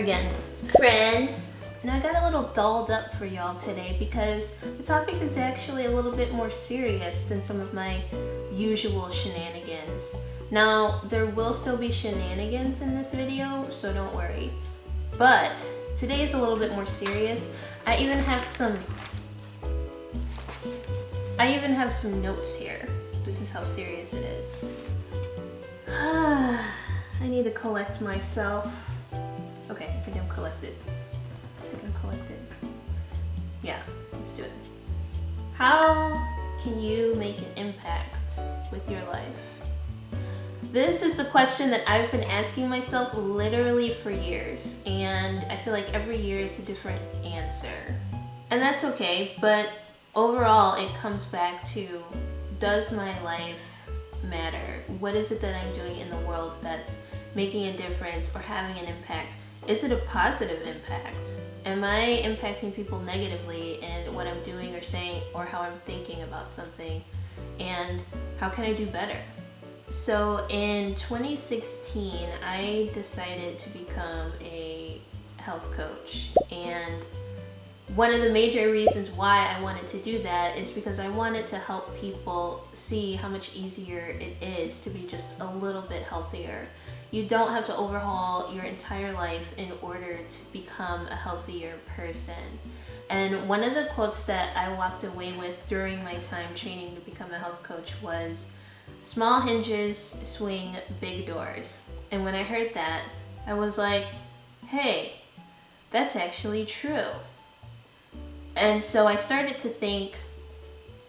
again, friends. Now I got a little dolled up for y'all today because the topic is actually a little bit more serious than some of my usual shenanigans. Now, there will still be shenanigans in this video, so don't worry. But today is a little bit more serious. I even have some notes here. This is how serious it is. I need to collect myself. Okay, I think I'm collected. Yeah, let's do it. How can you make an impact with your life? This is the question that I've been asking myself literally for years, and I feel like every year it's a different answer. And that's okay, but overall it comes back to, does my life matter? What is it that I'm doing in the world that's making a difference or having an impact? Is it a positive impact? Am I impacting people negatively in what I'm doing or saying or how I'm thinking about something? And how can I do better? So in 2016, I decided to become a health coach. And one of the major reasons why I wanted to do that is because I wanted to help people see how much easier it is to be just a little bit healthier. You don't have to overhaul your entire life in order to become a healthier person. And one of the quotes that I walked away with during my time training to become a health coach was, "Small hinges swing big doors." And when I heard that, I was like, hey, that's actually true. And so I started to think,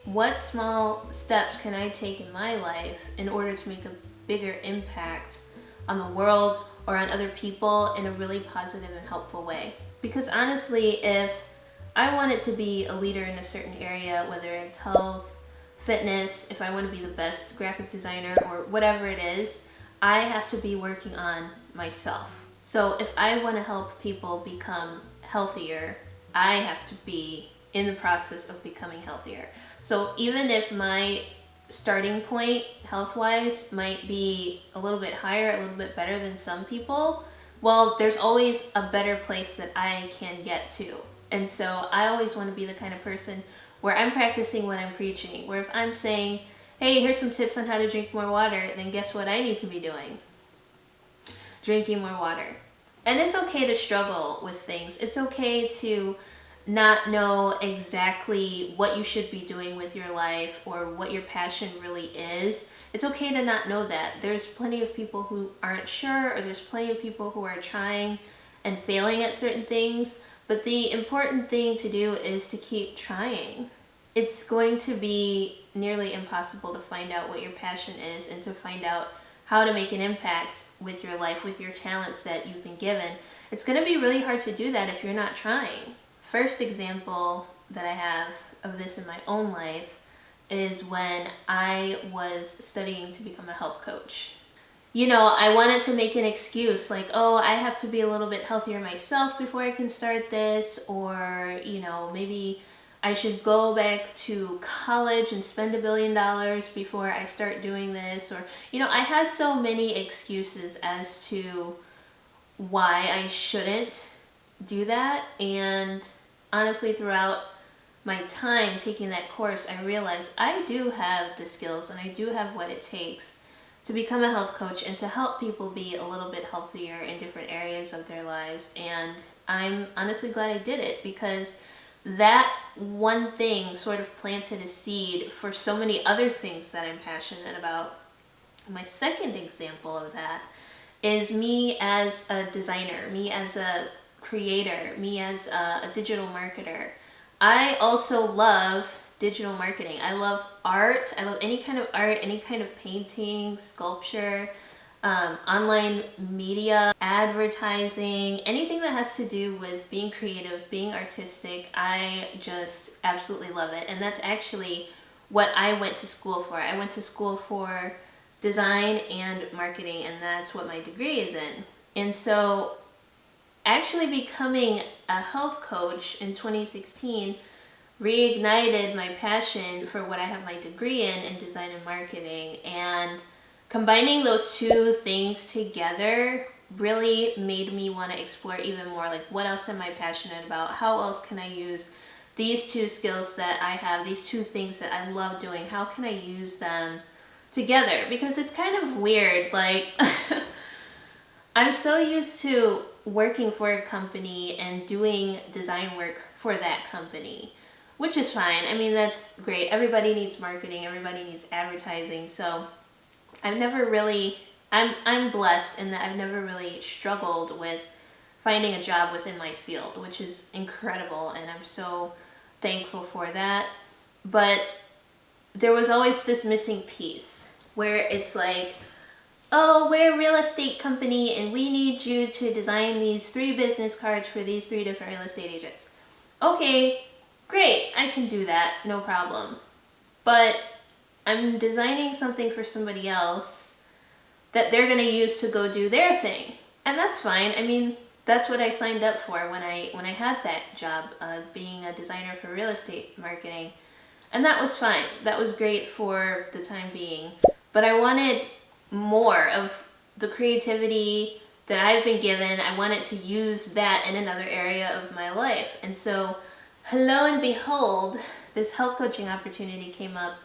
what small steps can I take in my life in order to make a bigger impact on the world or on other people in a really positive and helpful way? Because honestly, if I wanted to be a leader in a certain area, whether it's health, fitness, if I want to be the best graphic designer or whatever it is, I have to be working on myself. So if I want to help people become healthier, I have to be in the process of becoming healthier. So even if my starting point health-wise might be a little bit higher, a little bit better than some people, well, there's always a better place that I can get to. And so I always want to be the kind of person where I'm practicing what I'm preaching, where if I'm saying, hey, here's some tips on how to drink more water, then guess what I need to be doing? Drinking more water. And it's okay to struggle with things. It's okay to not know exactly what you should be doing with your life or what your passion really is. It's okay to not know that. There's plenty of people who aren't sure, or there's plenty of people who are trying and failing at certain things. But the important thing to do is to keep trying. It's going to be nearly impossible to find out what your passion is and to find out how to make an impact with your life, with your talents that you've been given. It's going to be really hard to do that if you're not trying. First example that I have of this in my own life is when I was studying to become a health coach. You know, I wanted to make an excuse like, oh, I have to be a little bit healthier myself before I can start this, or, you know, maybe I should go back to college and spend $1 billion before I start doing this, or, you know, I had so many excuses as to why I shouldn't do that. And honestly, throughout my time taking that course, I realized I do have the skills and I do have what it takes to become a health coach and to help people be a little bit healthier in different areas of their lives. And I'm honestly glad I did it, because that one thing sort of planted a seed for so many other things that I'm passionate about. My second example of that is me as a designer, me as a creator, me as a digital marketer. I also love digital marketing. I love art. I love any kind of art, any kind of painting, sculpture, online media, advertising, anything that has to do with being creative, being artistic. I just absolutely love it. And that's actually what I went to school for. I went to school for design and marketing, and that's what my degree is in. And so actually becoming a health coach in 2016 reignited my passion for what I have my degree in design and marketing. And combining those two things together really made me want to explore even more, like, what else am I passionate about? How else can I use these two skills that I have, these two things that I love doing? How can I use them together? Because it's kind of weird, like, I'm so used to working for a company and doing design work for that company, which is fine. I mean, that's great. Everybody needs marketing, everybody needs advertising. So I've never really, I'm blessed in that I've never really struggled with finding a job within my field, which is incredible, and I'm so thankful for that. But there was always this missing piece where it's like, oh, we're a real estate company and we need you to design these 3 business cards for these 3 different real estate agents. Okay, great, I can do that, no problem. But I'm designing something for somebody else that they're going to use to go do their thing. And that's fine. I mean, that's what I signed up for when I had that job, being a designer for real estate marketing. And that was fine. That was great for the time being. But I wanted more of the creativity that I've been given. I wanted to use that in another area of my life. And so, lo and behold, this health coaching opportunity came up,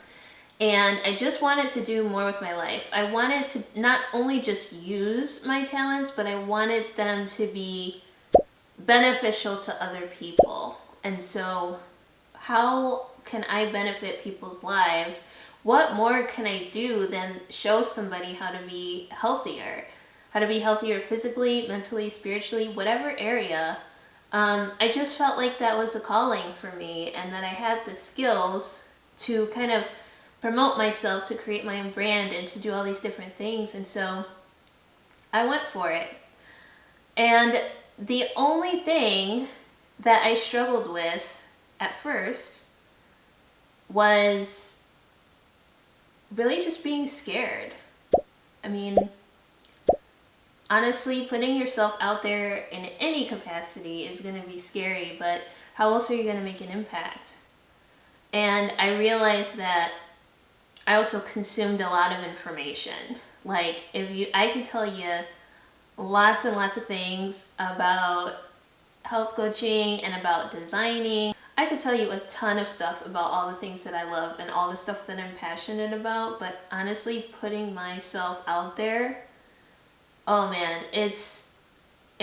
and I just wanted to do more with my life. I wanted to not only just use my talents, but I wanted them to be beneficial to other people. And so, how can I benefit people's lives? What more can I do than show somebody how to be healthier? How to be healthier physically, mentally, spiritually, whatever area. I just felt like that was a calling for me, and that I had the skills to kind of promote myself, to create my own brand, and to do all these different things. And so I went for it. And the only thing that I struggled with at first was really just being scared. I mean, honestly, putting yourself out there in any capacity is going to be scary, but how else are you going to make an impact? And I realized that I also consumed a lot of information. Like, I can tell you lots and lots of things about health coaching and about designing. I could tell you a ton of stuff about all the things that I love and all the stuff that I'm passionate about, but honestly, putting myself out there, oh man, it's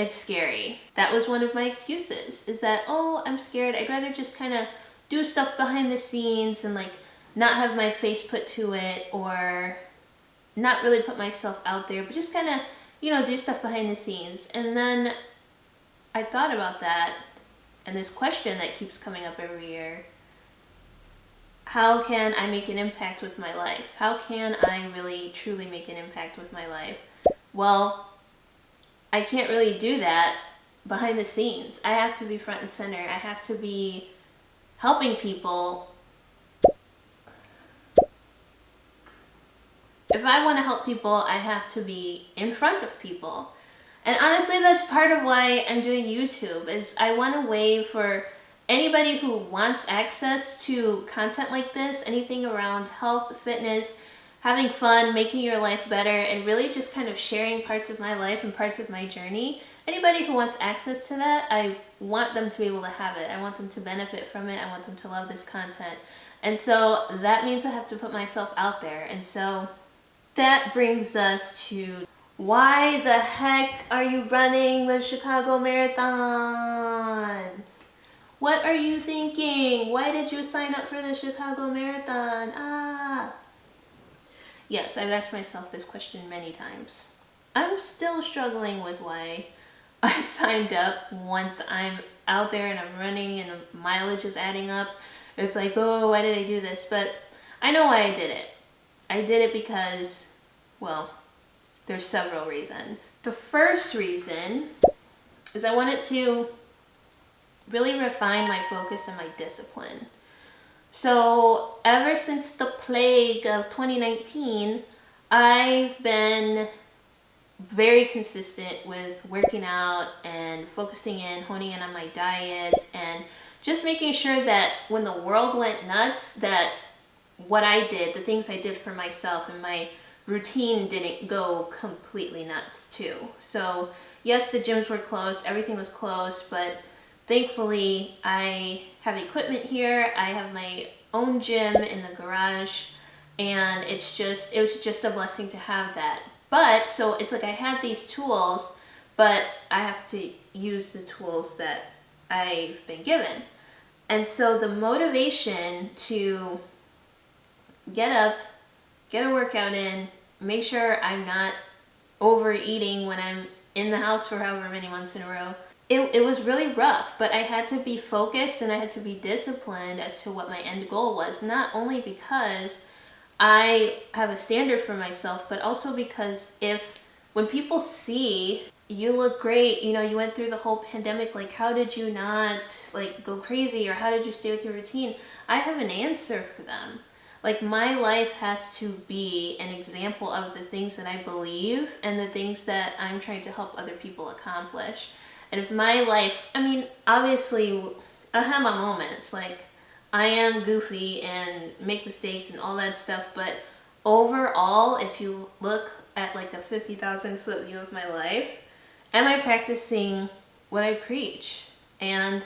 scary. That was one of my excuses, is that, oh, I'm scared. I'd rather just kind of do stuff behind the scenes and like not have my face put to it, or not really put myself out there, but just kind of, do stuff behind the scenes. And then I thought about that, and this question that keeps coming up every year: how can I make an impact with my life? How can I really truly make an impact with my life? Well, I can't really do that behind the scenes. I have to be front and center. I have to be helping people. If I want to help people, I have to be in front of people. And honestly, that's part of why I'm doing YouTube, is I want a way for anybody who wants access to content like this, anything around health, fitness, having fun, making your life better, and really just kind of sharing parts of my life and parts of my journey. Anybody who wants access to that, I want them to be able to have it. I want them to benefit from it. I want them to love this content. And so that means I have to put myself out there. And so that brings us to, why the heck are you running the Chicago Marathon? What are you thinking? Why did you sign up for the Chicago Marathon? Yes, I've asked myself this question many times. I'm still struggling with why I signed up. Once I'm out there and I'm running and the mileage is adding up, it's like, oh, why did I do this? But I know why I did it. I did it because, well, there's several reasons. The first reason is I wanted to really refine my focus and my discipline. So ever since the plague of 2019, I've been very consistent with working out and focusing in, honing in on my diet, and just making sure that when the world went nuts, that what I did, the things I did for myself and my routine didn't go completely nuts too. So yes, the gyms were closed, everything was closed, but thankfully I have equipment here. I have my own gym in the garage, and it was just a blessing to have that. But so it's like I had these tools, but I have to use the tools that I've been given. And so the motivation to get up, get a workout in, make sure I'm not overeating when I'm in the house for however many months in a row. It was really rough, but I had to be focused and I had to be disciplined as to what my end goal was. Not only because I have a standard for myself, but also because when people see you look great, you know, you went through the whole pandemic, like how did you not like go crazy, or how did you stay with your routine? I have an answer for them. Like my life has to be an example of the things that I believe and the things that I'm trying to help other people accomplish. And if my life, I mean, obviously I have my moments, like I am goofy and make mistakes and all that stuff, but overall, if you look at like a 50,000 foot view of my life, am I practicing what I preach? And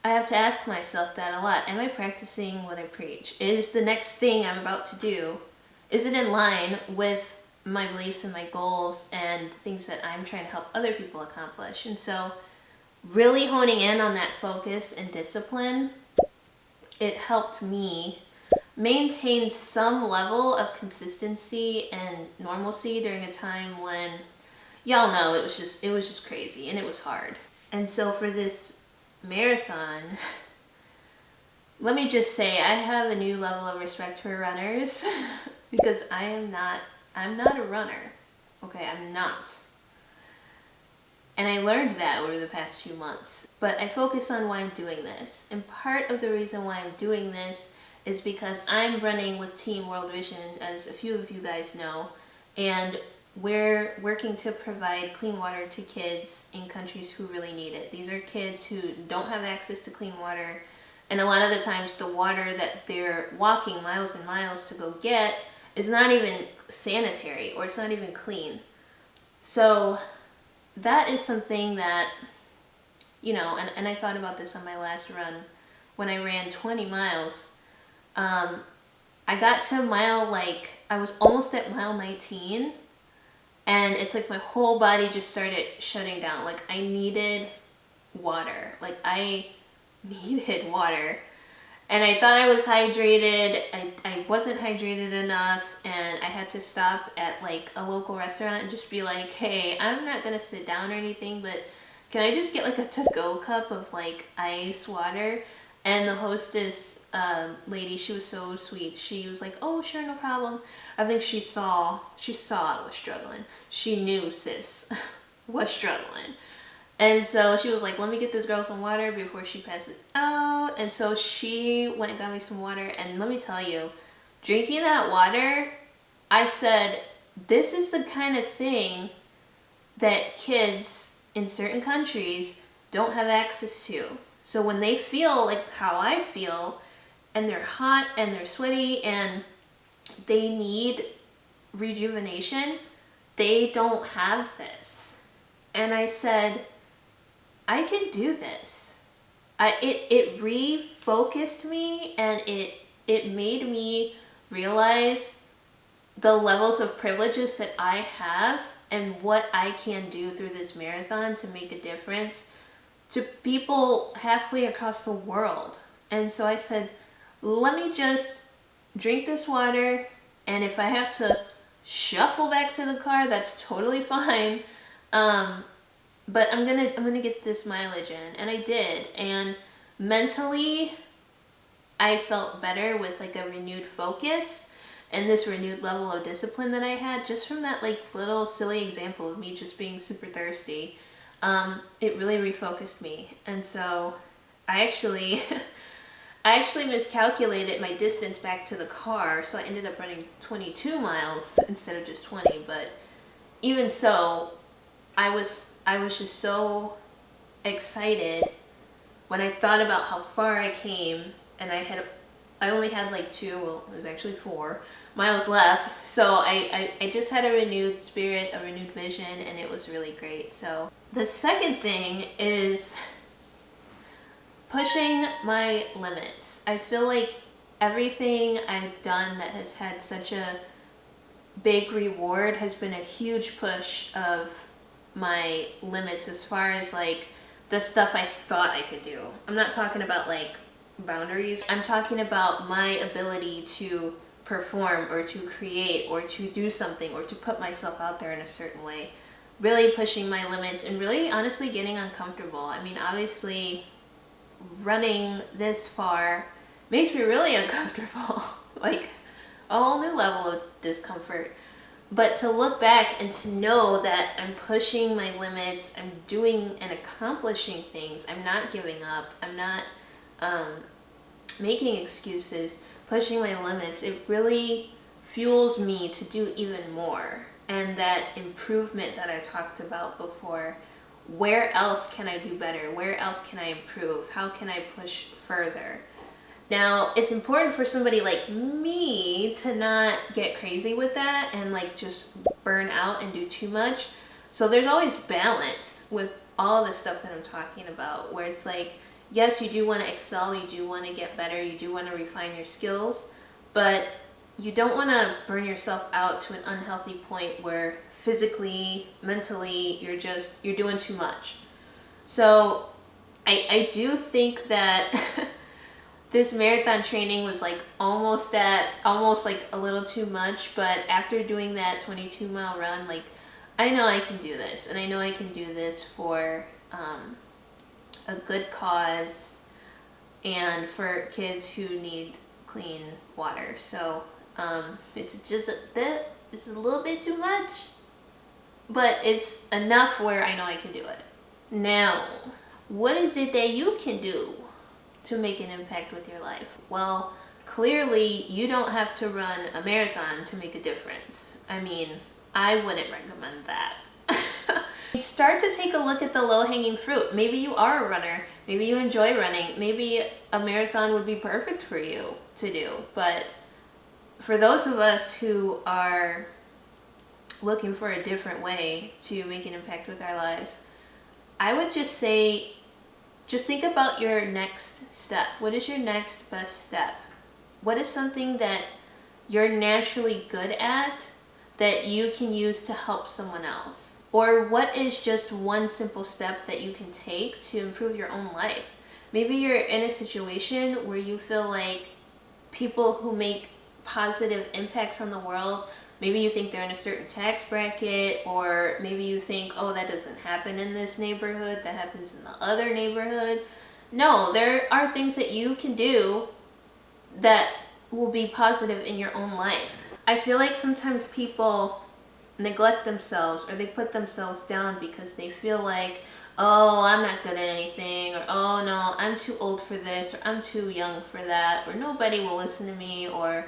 I have to ask myself that a lot. Am I practicing what I preach? Is the next thing I'm about to do, is it in line with my beliefs and my goals and things that I'm trying to help other people accomplish? And so really honing in on that focus and discipline, it helped me maintain some level of consistency and normalcy during a time when, y'all know, it was just crazy and it was hard. And so for this marathon, let me just say I have a new level of respect for runners because I'm not a runner. Okay, I'm not. And I learned that over the past few months. But I focus on why I'm doing this. And part of the reason why I'm doing this is because I'm running with Team World Vision, as a few of you guys know, and we're working to provide clean water to kids in countries who really need it. These are kids who don't have access to clean water, and a lot of the times the water that they're walking miles and miles to go get is not even sanitary, or it's not even clean. So that is something that, you know, and I thought about this on my last run when I ran 20 miles. I got to I was almost at mile 19, and it's like my whole body just started shutting down. Like I needed water. Like I needed water. And I thought I was hydrated. I wasn't hydrated enough, and I had to stop at like a local restaurant and just be like, hey, I'm not gonna sit down or anything, but can I just get like a to-go cup of like ice water? And the hostess lady, she was so sweet. She was like, oh, sure, no problem. I think she saw I was struggling. She knew sis was struggling. And so she was like, let me get this girl some water before she passes out. And so she went and got me some water. And let me tell you, drinking that water, I said, this is the kind of thing that kids in certain countries don't have access to. So when they feel like how I feel, and they're hot and they're sweaty and they need rejuvenation, they don't have this. And I said, I can do this. It refocused me, and it made me realize the levels of privileges that I have and what I can do through this marathon to make a difference to people halfway across the world. And so I said, let me just drink this water, and if I have to shuffle back to the car, that's totally fine. But I'm gonna get this mileage in, and I did. And mentally, I felt better with like a renewed focus and this renewed level of discipline that I had just from that like little silly example of me just being super thirsty. It really refocused me. And so I actually miscalculated my distance back to the car, so I ended up running 22 miles instead of just 20. But even so, I was just so excited when I thought about how far I came, and I only had like 2, well, it was actually 4 miles left. So I just had a renewed spirit, a renewed vision, and it was really great. So the second thing is pushing my limits. I feel like everything I've done that has had such a big reward has been a huge push of my limits as far as like the stuff I thought I could do. I'm not talking about like boundaries. I'm talking about my ability to perform or to create or to do something or to put myself out there in a certain way. Really pushing my limits and really honestly getting uncomfortable. I mean, obviously running this far makes me really uncomfortable. Like a whole new level of discomfort. But to look back and to know that I'm pushing my limits, I'm doing and accomplishing things, I'm not giving up, I'm not making excuses, pushing my limits, it really fuels me to do even more. And that improvement that I talked about before, where else can I do better? Where else can I improve? How can I push further? Now, it's important for somebody like me to not get crazy with that and like just burn out and do too much. So there's always balance with all the stuff that I'm talking about, where it's like, yes, you do want to excel, you do want to get better, you do want to refine your skills, but you don't want to burn yourself out to an unhealthy point where physically, mentally, you're doing too much. So I do think that this marathon training was like almost like a little too much, but after doing that 22-mile run, like I know I can do this, and I know I can do this for a good cause and for kids who need clean water. So it's just a little bit too much, but it's enough where I know I can do it. Now, what is it that you can do to make an impact with your life? Well, clearly you don't have to run a marathon to make a difference. I mean, I wouldn't recommend that. Start to take a look at the low-hanging fruit. Maybe you are a runner. Maybe you enjoy running. Maybe a marathon would be perfect for you to do. But for those of us who are looking for a different way to make an impact with our lives, I would just say, just think about your next step. What is your next best step? What is something that you're naturally good at that you can use to help someone else? Or what is just one simple step that you can take to improve your own life? Maybe you're in a situation where you feel like people who make positive impacts on the world, maybe you think they're in a certain tax bracket, or maybe you think, oh, that doesn't happen in this neighborhood, that happens in the other neighborhood. No, there are things that you can do that will be positive in your own life. I feel like sometimes people neglect themselves, or they put themselves down because they feel like, oh, I'm not good at anything, or oh no, I'm too old for this, or I'm too young for that, or nobody will listen to me, or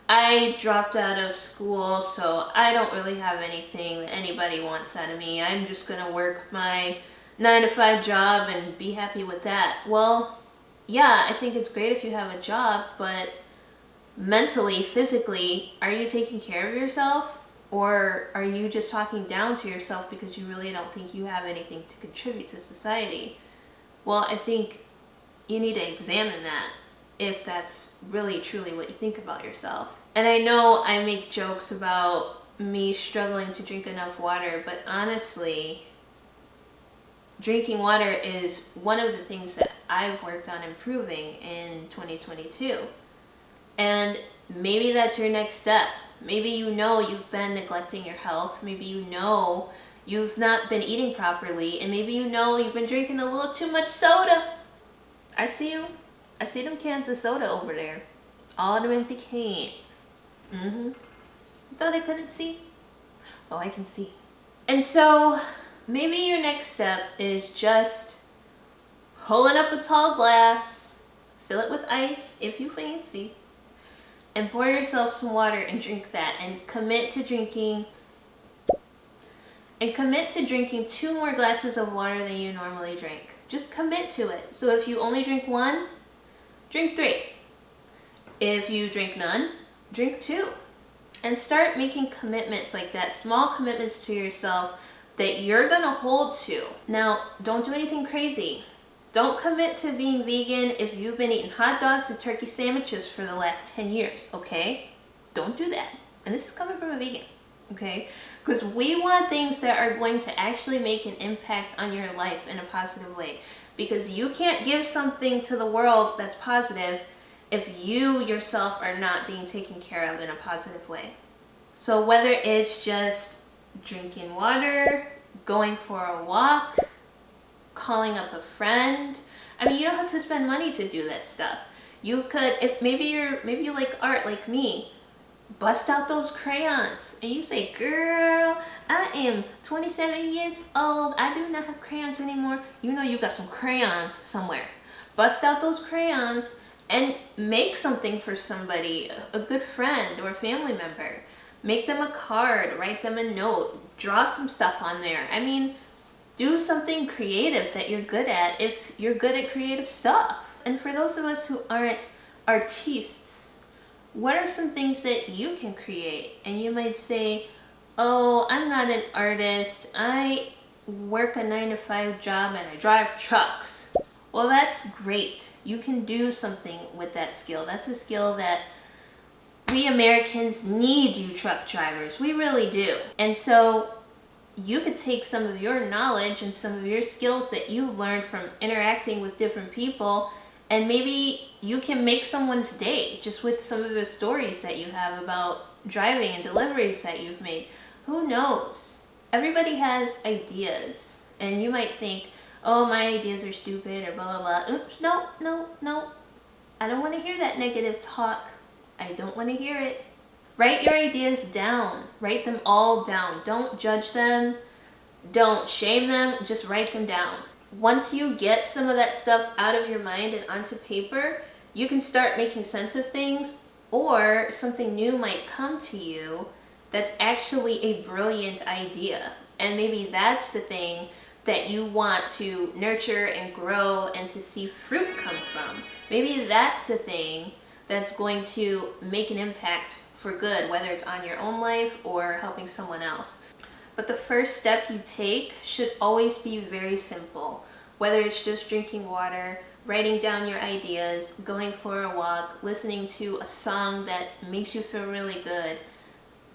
I dropped out of school, so I don't really have anything that anybody wants out of me. I'm just gonna work my 9-to-5 job and be happy with that. Well, yeah, I think it's great if you have a job, but mentally, physically, are you taking care of yourself? Or are you just talking down to yourself because you really don't think you have anything to contribute to society? Well, I think you need to examine that, if that's really truly what you think about yourself. And I know I make jokes about me struggling to drink enough water, but honestly, drinking water is one of the things that I've worked on improving in 2022. And maybe that's your next step. Maybe you know you've been neglecting your health. Maybe you know you've not been eating properly. And maybe you know you've been drinking a little too much soda. I see you. I see them cans of soda over there. All them empty cans. You thought I couldn't see? Oh, I can see. And so maybe your next step is just pulling up a tall glass, fill it with ice if you fancy, and pour yourself some water and drink that, and commit to drinking 2 more glasses of water than you normally drink. Just commit to it. So if you only drink 1, drink 3. If you drink none, drink 2. And start making commitments like that, small commitments to yourself that you're gonna hold to. Now, don't do anything crazy. Don't commit to being vegan if you've been eating hot dogs and turkey sandwiches for the last 10 years, okay? Don't do that. And this is coming from a vegan, okay? Because we want things that are going to actually make an impact on your life in a positive way. Because you can't give something to the world that's positive if you yourself are not being taken care of in a positive way. So whether it's just drinking water, going for a walk, calling up a friend. I mean, you don't have to spend money to do this stuff. You could, if maybe you like art like me, bust out those crayons and you say, girl, I am 27 years old. I do not have crayons anymore. You know you got some crayons somewhere. Bust out those crayons and make something for somebody, a good friend or a family member. Make them a card, write them a note, draw some stuff on there. I mean, do something creative that you're good at if you're good at creative stuff. And for those of us who aren't artistes, what are some things that you can create? And you might say, oh, I'm not an artist. I work a 9-to-5 job and I drive trucks. Well, that's great. You can do something with that skill. That's a skill that we Americans need, you truck drivers. We really do. And so you could take some of your knowledge and some of your skills that you learned from interacting with different people, and maybe you can make someone's day just with some of the stories that you have about driving and deliveries that you've made. Who knows? Everybody has ideas, and you might think, oh, my ideas are stupid or blah, blah, blah. Oops, no. I don't want to hear that negative talk. I don't want to hear it. Write your ideas down. Write them all down. Don't judge them. Don't shame them. Just write them down. Once you get some of that stuff out of your mind and onto paper, you can start making sense of things, or something new might come to you that's actually a brilliant idea. And maybe that's the thing that you want to nurture and grow and to see fruit come from. Maybe that's the thing that's going to make an impact for good, whether it's on your own life or helping someone else. But the first step you take should always be very simple. Whether it's just drinking water, writing down your ideas, going for a walk, listening to a song that makes you feel really good.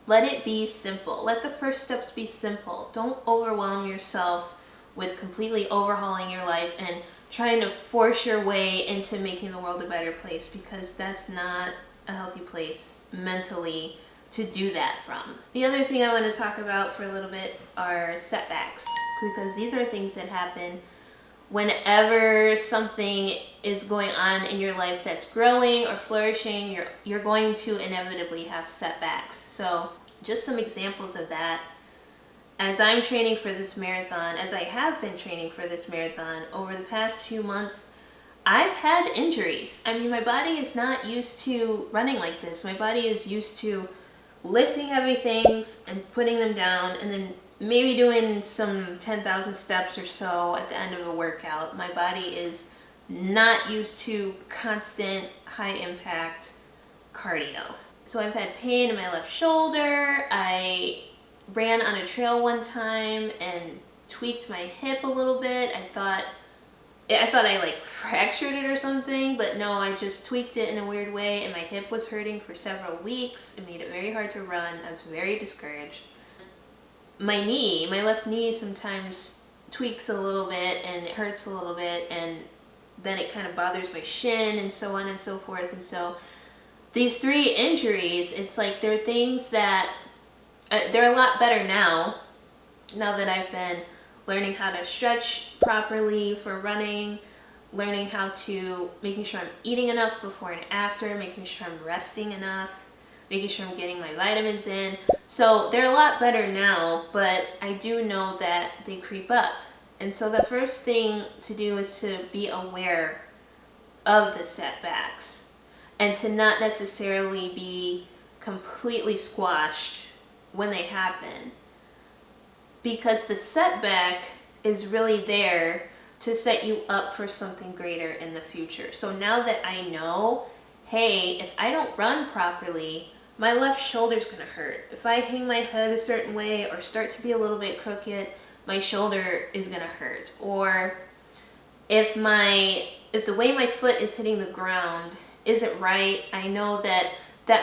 Let it be simple. Let the first steps be simple. Don't overwhelm yourself with completely overhauling your life and trying to force your way into making the world a better place, because that's not a healthy place mentally to do that from. The other thing I want to talk about for a little bit are setbacks, because these are things that happen whenever something is going on in your life that's growing or flourishing. You're going to inevitably have setbacks. So just some examples of that. As I'm training for this marathon, as I have been training for this marathon over the past few months, I've had injuries. I mean, my body is not used to running like this. My body is used to lifting heavy things and putting them down and then maybe doing some 10,000 steps or so at the end of the workout. My body is not used to constant high impact cardio. So I've had pain in my left shoulder. I ran on a trail one time and tweaked my hip a little bit. I thought I like fractured it or something, but no, I just tweaked it in a weird way and my hip was hurting for several weeks. It made it very hard to run. I was very discouraged. My left knee sometimes tweaks a little bit and it hurts a little bit, and then it kind of bothers my shin and so on and so forth. And so these 3 injuries, it's like they're things that they're a lot better now that I've been learning how to stretch properly for running, learning how to, making sure I'm eating enough before and after, making sure I'm resting enough, making sure I'm getting my vitamins in. So they're a lot better now, but I do know that they creep up. And so the first thing to do is to be aware of the setbacks and to not necessarily be completely squashed when they happen, because the setback is really there to set you up for something greater in the future. So now that I know, hey, if I don't run properly, my left shoulder's gonna hurt. If I hang my head a certain way or start to be a little bit crooked, my shoulder is gonna hurt. Or if the way my foot is hitting the ground isn't right, I know that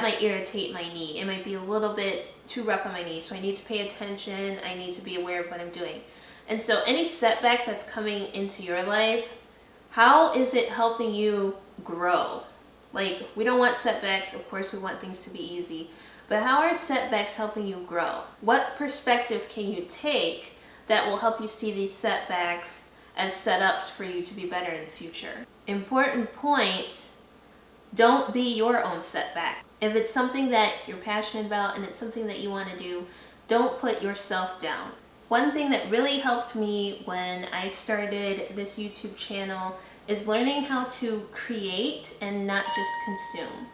might irritate my knee. It might be a little bit too rough on my knee, so I need to pay attention. I need to be aware of what I'm doing. And so any setback that's coming into your life, how is it helping you grow? Like, we don't want setbacks, of course we want things to be easy, but how are setbacks helping you grow? What perspective can you take that will help you see these setbacks as setups for you to be better in the future? Important point, don't be your own setback. If it's something that you're passionate about and it's something that you want to do, don't put yourself down. One thing that really helped me when I started this YouTube channel is learning how to create and not just consume.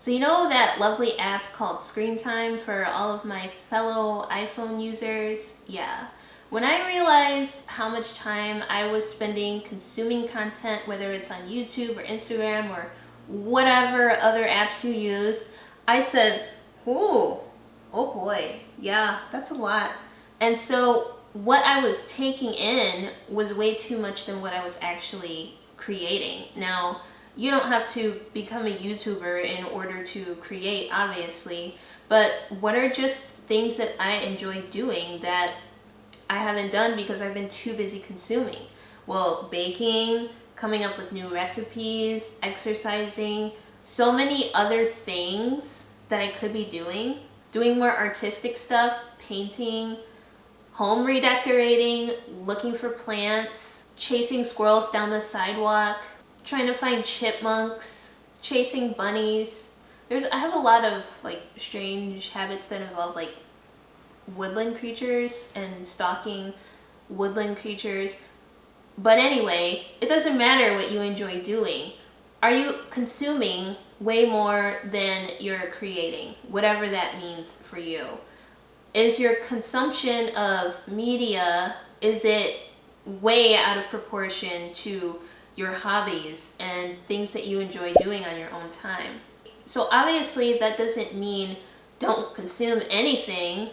So you know that lovely app called Screen Time for all of my fellow iPhone users? Yeah. When I realized how much time I was spending consuming content, whether it's on YouTube or Instagram or whatever other apps you use, I said, oh boy, yeah, that's a lot. And so what I was taking in was way too much than what I was actually creating. Now, you don't have to become a YouTuber in order to create, obviously, but what are just things that I enjoy doing that I haven't done because I've been too busy consuming? Well, baking, coming up with new recipes, exercising, so many other things that I could be doing more artistic stuff, painting, home redecorating, looking for plants, chasing squirrels down the sidewalk, trying to find chipmunks, chasing bunnies. I have a lot of like strange habits that involve like woodland creatures and stalking woodland creatures. But anyway, it doesn't matter what you enjoy doing. Are you consuming way more than you're creating, whatever that means for you? Is your consumption of media, is it way out of proportion to your hobbies and things that you enjoy doing on your own time? So obviously that doesn't mean don't consume anything.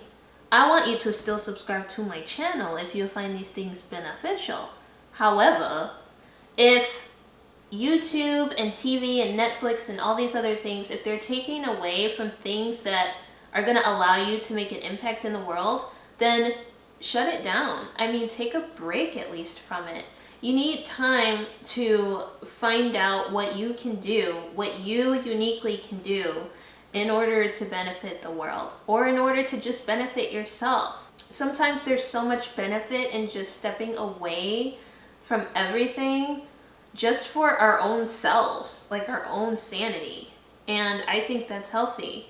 I want you to still subscribe to my channel if you find these things beneficial. However, if YouTube and TV and Netflix and all these other things, if they're taking away from things that are going to allow you to make an impact in the world, then shut it down. I mean, take a break at least from it. You need time to find out what you can do, what you uniquely can do in order to benefit the world or in order to just benefit yourself. Sometimes there's so much benefit in just stepping away from everything just for our own selves, like our own sanity. And I think that's healthy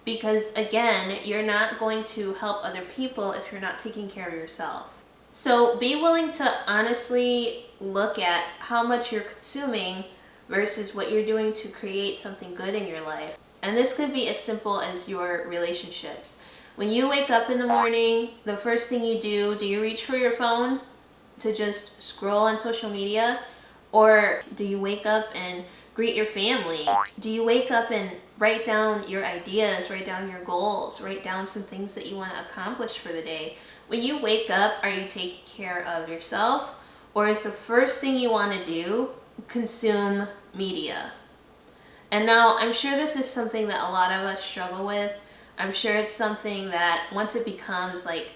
because, again, you're not going to help other people if you're not taking care of yourself. So be willing to honestly look at how much you're consuming versus what you're doing to create something good in your life. And this could be as simple as your relationships. When you wake up in the morning, the first thing you do you reach for your phone to just scroll on social media? Or do you wake up and greet your family? Do you wake up and write down your ideas, write down your goals, write down some things that you want to accomplish for the day? When you wake up, are you taking care of yourself? Or is the first thing you want to do consume media? And now I'm sure this is something that a lot of us struggle with. I'm sure it's something that once it becomes like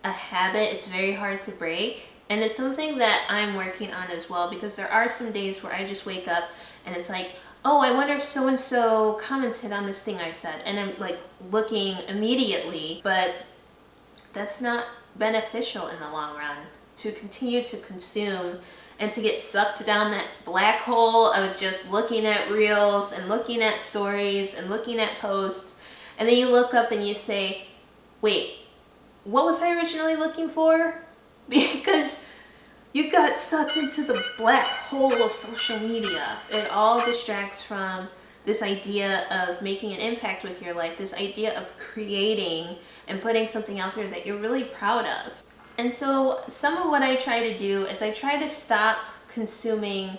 a habit, it's very hard to break. And it's something that I'm working on as well, because there are some days where I just wake up and it's like, oh, I wonder if so-and-so commented on this thing I said. And I'm like looking immediately, but that's not beneficial in the long run to continue to consume and to get sucked down that black hole of just looking at reels and looking at stories and looking at posts. And then you look up and you say, wait, what was I originally looking for? Because you got sucked into the black hole of social media. It all distracts from this idea of making an impact with your life, this idea of creating and putting something out there that you're really proud of. And so some of what I try to do is I try to stop consuming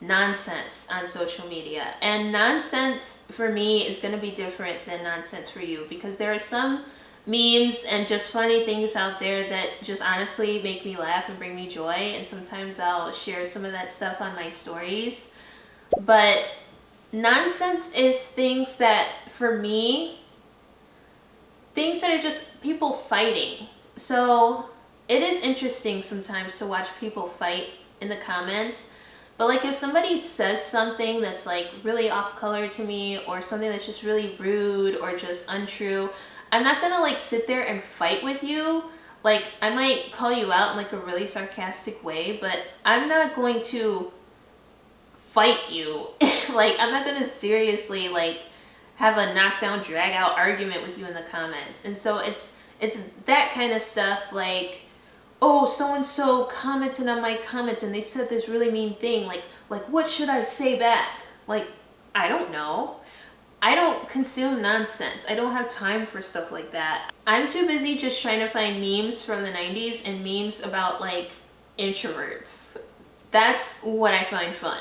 nonsense on social media. And nonsense for me is going to be different than nonsense for you, because there are some memes and just funny things out there that just honestly make me laugh and bring me joy, and sometimes I'll share some of that stuff on my stories. But nonsense is things that, for me, things that are just people fighting. So it is interesting sometimes to watch people fight in the comments. But like if somebody says something that's like really off color to me, or something that's just really rude or just untrue, I'm not gonna like sit there and fight with you. Like I might call you out in like a really sarcastic way, but I'm not going to fight you. Like I'm not gonna seriously like have a knockdown drag out argument with you in the comments. And so it's that kind of stuff, like, oh, so-and-so commented on my comment and they said this really mean thing. Like what should I say back? Like, I don't know. I don't consume nonsense. I don't have time for stuff like that. I'm too busy just trying to find memes from the 90s and memes about like introverts. That's what I find fun.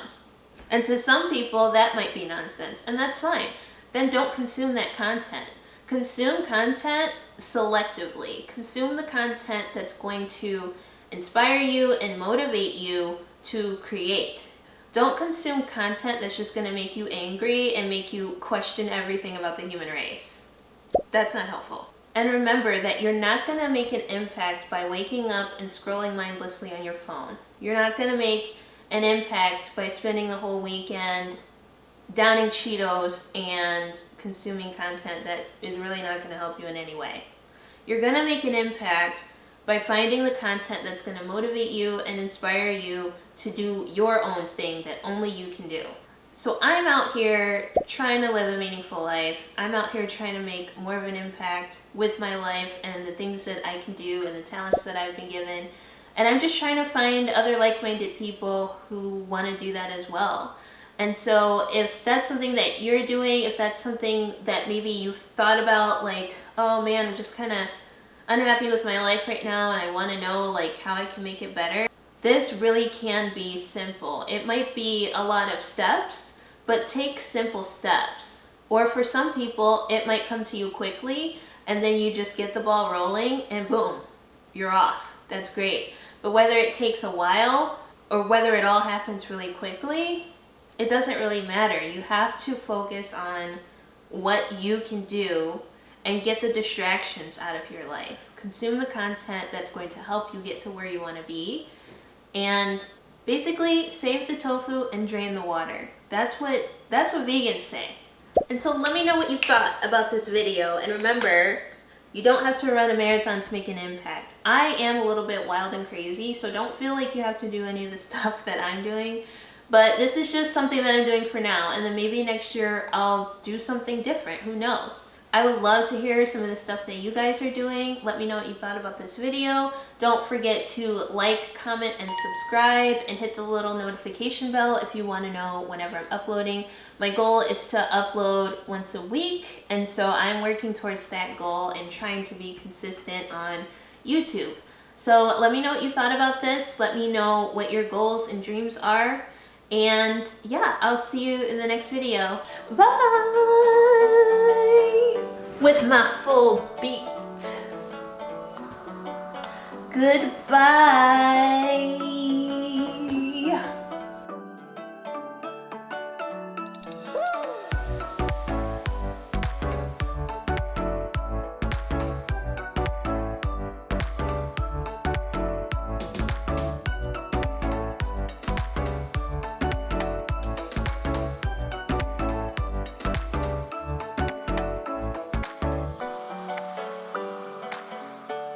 And to some people that might be nonsense, and that's fine. Then don't consume that content. Consume content selectively. Consume the content that's going to inspire you and motivate you to create. Don't consume content that's just going to make you angry and make you question everything about the human race. That's not helpful. And remember that you're not going to make an impact by waking up and scrolling mindlessly on your phone. You're not going to make an impact by spending the whole weekend downing Cheetos and consuming content that is really not going to help you in any way. You're going to make an impact by finding the content that's going to motivate you and inspire you to do your own thing that only you can do. So I'm out here trying to live a meaningful life. I'm out here trying to make more of an impact with my life and the things that I can do and the talents that I've been given. And I'm just trying to find other like-minded people who want to do that as well. And so if that's something that you're doing, if that's something that maybe you've thought about, like, oh man, I'm just kind of unhappy with my life right now and I want to know like how I can make it better, this really can be simple. It might be a lot of steps, but take simple steps. Or for some people, it might come to you quickly and then you just get the ball rolling and boom, you're off. That's great. But whether it takes a while or whether it all happens really quickly, it doesn't really matter. You have to focus on what you can do and get the distractions out of your life. Consume the content that's going to help you get to where you want to be. And basically save the tofu and drain the water. That's what vegans say. And so let me know what you thought about this video. And remember, you don't have to run a marathon to make an impact. I am a little bit wild and crazy, so don't feel like you have to do any of the stuff that I'm doing. But this is just something that I'm doing for now, and then maybe next year I'll do something different. Who knows? I would love to hear some of the stuff that you guys are doing. Let me know what you thought about this video. Don't forget to like, comment, and subscribe, and hit the little notification bell if you want to know whenever I'm uploading. My goal is to upload once a week, and so I'm working towards that goal and trying to be consistent on YouTube. So let me know what you thought about this. Let me know what your goals and dreams are. And yeah, I'll see you in the next video. Bye! With my full beat. Goodbye.